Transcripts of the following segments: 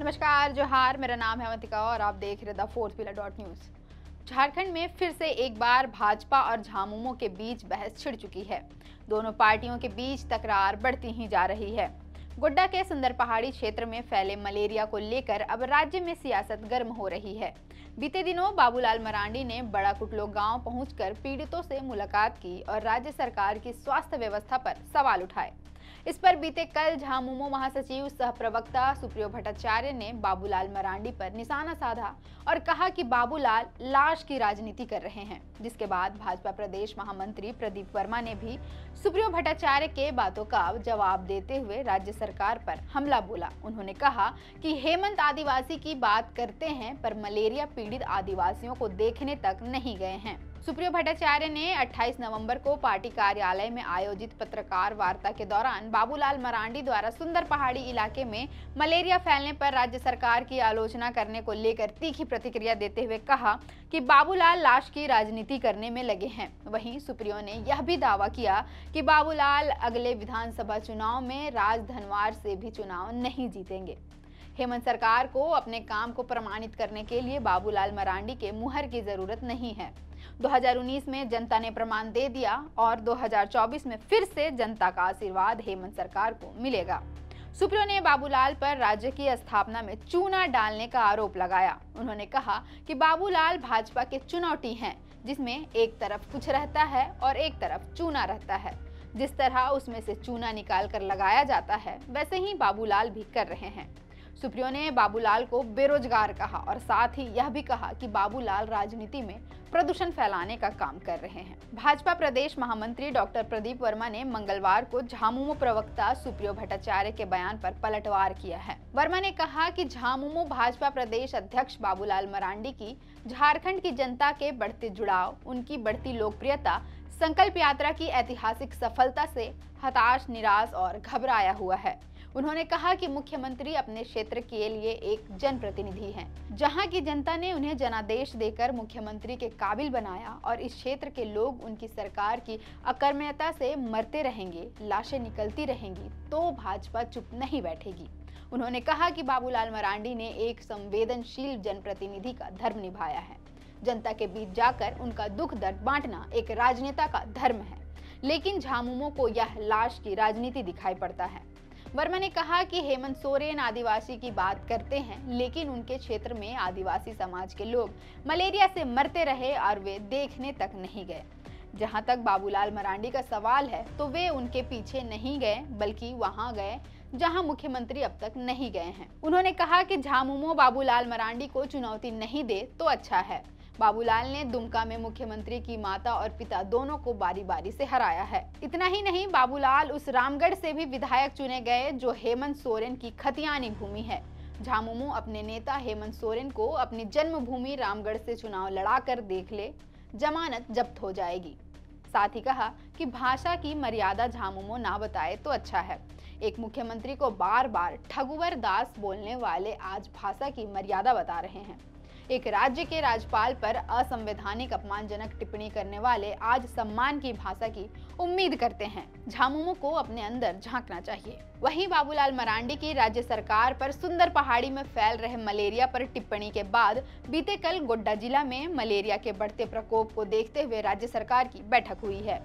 नमस्कार, जोहार। मेरा नाम है अवंतिका और आप देख रहे the fourth pillar news. Jharkhand में फिर से एक बार भाजपा और झामुमो के बीच बहस छिड़ चुकी है। दोनों पार्टियों के बीच तकरार बढ़ती ही जा रही है। गोड्डा के सुंदर पहाड़ी क्षेत्र में फैले मलेरिया को लेकर अब राज्य में सियासत गर्म हो रही है। बीते दिनों बाबूलाल मरांडी ने बड़ा कुटलो गांव पहुंचकर पीड़ितों से मुलाकात की और राज्य सरकार की स्वास्थ्य व्यवस्था पर सवाल उठाए। इस पर बीते कल झामुमो महासचिव सह प्रवक्ता सुप्रियो भट्टाचार्य ने बाबूलाल मरांडी पर निशाना साधा और कहा कि बाबूलाल लाश की राजनीति कर रहे हैं, जिसके बाद भाजपा प्रदेश महामंत्री प्रदीप वर्मा ने भी सुप्रियो भट्टाचार्य के बातों का जवाब देते हुए राज्य सरकार पर हमला बोला। उन्होंने कहा कि हेमंत आदिवासी की बात करते हैं पर मलेरिया पीड़ित आदिवासियों को देखने तक नहीं गए हैं। सुप्रियो भट्टाचार्य ने 28 नवंबर को पार्टी कार्यालय में आयोजित पत्रकार वार्ता के दौरान बाबूलाल मरांडी द्वारा सुंदर पहाड़ी इलाके में मलेरिया फैलने पर राज्य सरकार की आलोचना करने को लेकर तीखी प्रतिक्रिया देते हुए कहा कि बाबूलाल लाश की राजनीति करने में लगे हैं। वहीं सुप्रियो ने यह भी दावा किया कि बाबूलाल अगले विधानसभा चुनाव में राजधनवार से भी चुनाव नहीं जीतेंगे। हेमंत सरकार को अपने काम को प्रमाणित करने के लिए बाबूलाल मरांडी के मुहर की जरूरत नहीं है। 2019 में जनता ने प्रमाण दे दिया और 2024 में फिर से जनता का आशीर्वाद हेमंत सरकार को मिलेगा। सुप्रियो ने बाबूलाल पर राज्य की स्थापना में चूना डालने का आरोप लगाया। उन्होंने कहा कि बाबूलाल भाजपा के चुनौती हैं, जिसमें एक तरफ कुछ रहता है और एक तरफ चूना रहता है। जिस तरह उसमें से चूना निकाल कर लगाया जाता है, वैसे ही बाबूलाल भी कर रहे हैं। सुप्रियो ने बाबूलाल को बेरोजगार कहा और साथ ही यह भी कहा कि बाबूलाल राजनीति में प्रदूषण फैलाने का काम कर रहे हैं। भाजपा प्रदेश महामंत्री डॉक्टर प्रदीप वर्मा ने मंगलवार को झामुमो प्रवक्ता सुप्रियो भट्टाचार्य के बयान पर पलटवार किया है। वर्मा ने कहा कि झामुमो भाजपा प्रदेश अध्यक्ष बाबूलाल मरांडी की झारखंड की जनता के बढ़ते जुड़ाव, उनकी बढ़ती लोकप्रियता, संकल्प यात्रा की ऐतिहासिक सफलता से हताश, निराश और घबराया हुआ है। उन्होंने कहा कि मुख्यमंत्री अपने क्षेत्र के लिए एक जनप्रतिनिधि हैं, जहां की जनता ने उन्हें जनादेश देकर मुख्यमंत्री के काबिल बनाया और इस क्षेत्र के लोग उनकी सरकार की अकर्मण्यता से मरते रहेंगे, लाशें निकलती रहेंगी तो भाजपा चुप नहीं बैठेगी। उन्होंने कहा कि बाबूलाल मरांडी ने एक संवेदनशील जनप्रतिनिधि का धर्म निभाया है। जनता के बीच जाकर उनका दुख दर्द बांटना एक राजनेता का धर्म है, लेकिन झामुमो को यह लाश की राजनीति दिखाई पड़ता है। वर्मा ने कहा कि हेमंत सोरेन आदिवासी की बात करते हैं, लेकिन उनके क्षेत्र में आदिवासी समाज के लोग मलेरिया से मरते रहे और वे देखने तक नहीं गए। जहां तक बाबूलाल मरांडी का सवाल है तो वे उनके पीछे नहीं गए, बल्कि वहां गए जहां मुख्यमंत्री अब तक नहीं गए हैं। उन्होंने कहा कि झामुमो बाबूलाल मरांडी को चुनौती नहीं दे तो अच्छा है। बाबूलाल ने दुमका में मुख्यमंत्री की माता और पिता दोनों को बारी बारी से हराया है। इतना ही नहीं, बाबूलाल उस रामगढ़ से भी विधायक चुने गए जो हेमंत सोरेन की खतियानी भूमि है। झामुमो अपने नेता हेमंत सोरेन को अपनी जन्मभूमि रामगढ़ से चुनाव लड़ाकर देख ले, जमानत जब्त हो जाएगी। साथ ही कहा कि भाषा की मर्यादा झामुमो ना बताए तो अच्छा है। एक मुख्यमंत्री को बार बार ठगुवर दास बोलने वाले आज भाषा की मर्यादा बता रहे हैं। एक राज्य के राज्यपाल पर असंवैधानिक अपमानजनक टिप्पणी करने वाले आज सम्मान की भाषा की उम्मीद करते हैं। झामुमो को अपने अंदर झांकना चाहिए। वहीं बाबूलाल मरांडी की राज्य सरकार पर सुंदर पहाड़ी में फैल रहे मलेरिया पर टिप्पणी के बाद बीते कल गोड्डा जिला में मलेरिया के बढ़ते प्रकोप को देखते हुए राज्य सरकार की बैठक हुई है।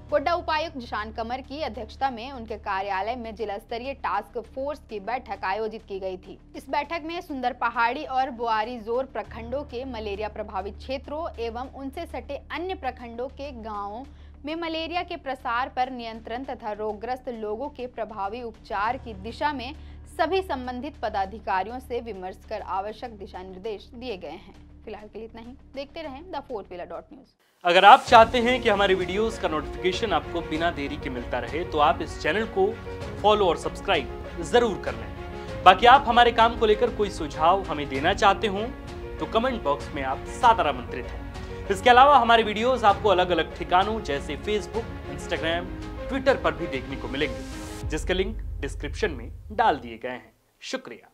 गोड्डा उपायुक्त जिशान कमर की अध्यक्षता में उनके कार्यालय में जिला स्तरीय टास्क फोर्स की बैठक आयोजित की गई थी। इस बैठक में सुंदर पहाड़ी और बुआरी जोर प्रखंडों के मलेरिया प्रभावित क्षेत्रों एवं उनसे सटे अन्य प्रखंडों के गांवों में मलेरिया के प्रसार पर नियंत्रण तथा रोगग्रस्त लोगों के प्रभावी उपचार की दिशा में सभी संबंधित पदाधिकारियों से विमर्श कर आवश्यक दिशा निर्देश दिए गए हैं। फिलहाल के लिए इतना ही। देखते रहें द फोर्थ पिलर न्यूज। अगर आप चाहते हैं कि हमारे वीडियोस का नोटिफिकेशन आपको बिना देरी के मिलता रहे तो आप इस चैनल को फॉलो और सब्सक्राइब जरूर कर लें। बाकी आप हमारे काम को लेकर कोई सुझाव हमें देना चाहते हो तो कमेंट बॉक्स में आप सादर आमंत्रित हैं। इसके अलावा हमारे वीडियोस आपको अलग अलग ठिकानों जैसे फेसबुक, इंस्टाग्राम, ट्विटर पर भी देखने को मिलेंगे, जिसके लिंक डिस्क्रिप्शन में डाल दिए गए हैं। शुक्रिया।